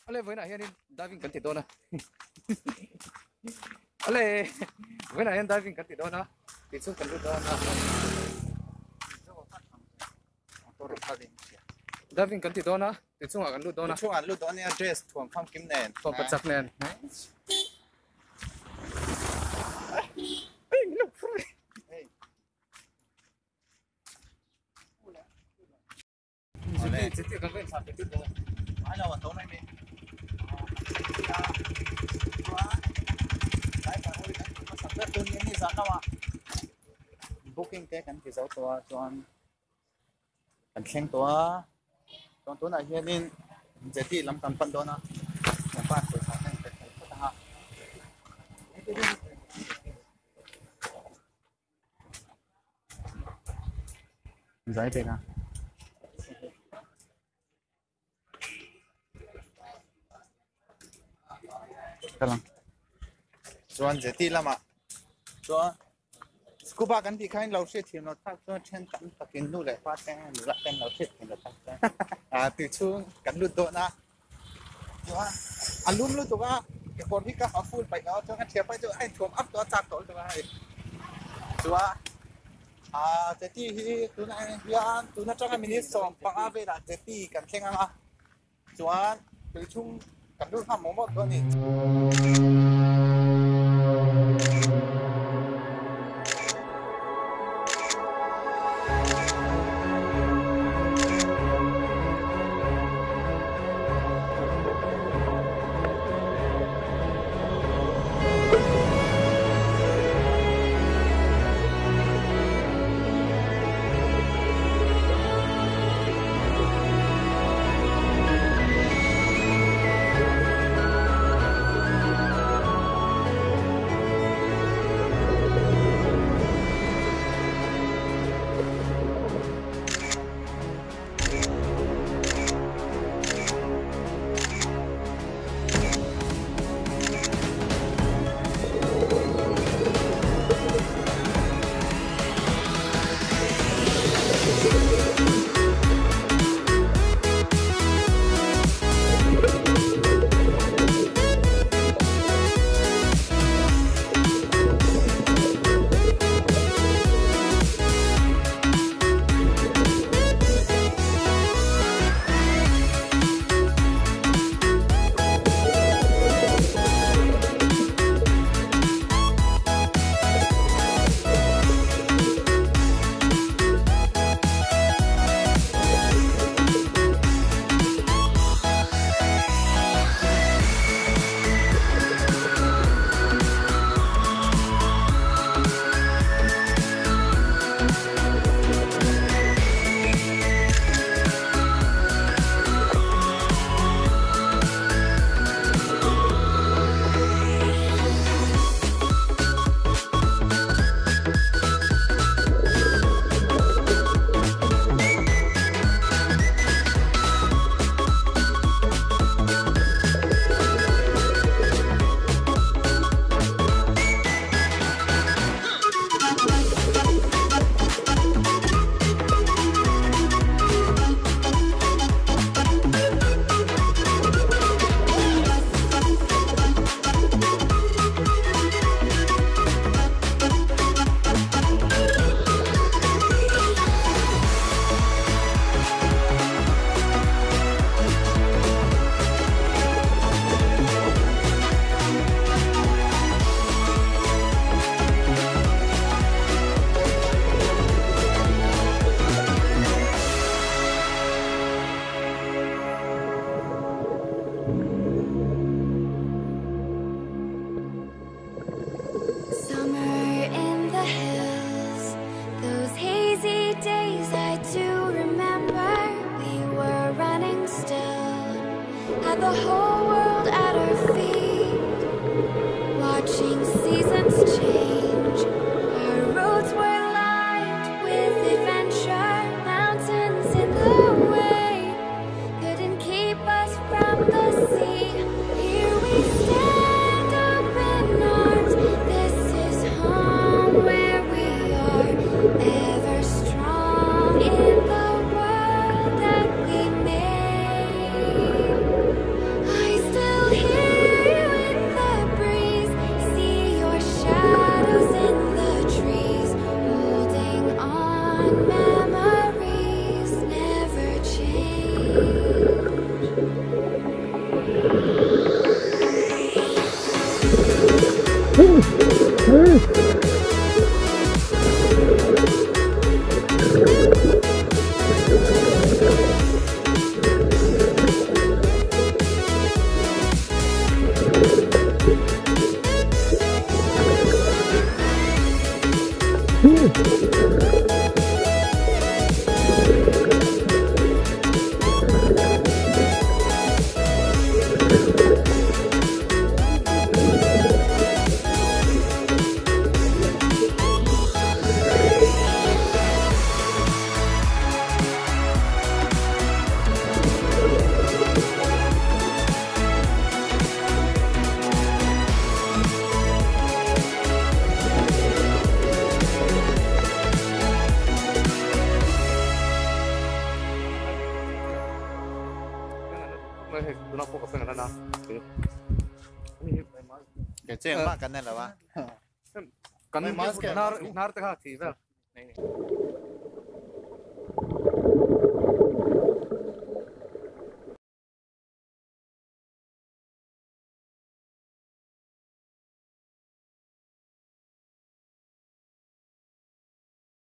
ale với này hiện diving cần thì đâu nè ale với này hiện diving cần thì đâu nè thì xuống cần đâu nè diving cần thì đâu nè thì xuống cần đâu nè xuống ăn lúc đó này dress thuồng phong kim nền thuồng bật giặc nền Jadi kan kan sampai itu dah. Mana waktu mana ni? Saya tak boleh kan sampai tu ni sana wa. Booking ke kan kisah tua tuan. Kan keng tua. Tuan tuan aja ni jadi lam tampan tua na. Nampak tu sana ni kita tengah. Giải thế nào? Kalang. Chuan zeti lama. Chuan scuba kan ti khain lo se thim lo thak chuan chen kan takin nu le pa teng nu la ten lo se thim lo thak a ti chung kan lu do na. Chuan alum lu to ga ke por hi ka ha full pai lo chuan kan thia pai chu ai thom up to chak to to ai. Chuan zeti hi tu na hian tu na changa minute som pa ave la zeti kan thenga ma. Chuan tu chung kan lu ha mo mo to ni. Had the whole world at our feet, watching seasons change. Our roads were lined with adventure, mountains in the way couldn't keep us from the sea. Here we stand, open arms. This is home where we are, ever strong in the world that we made. ตัวนักพวกกับเพื่อนกันนะนี่ไปมา cái chuyện mà cái này là ba กันนาร์ตะค่ะทีแบบ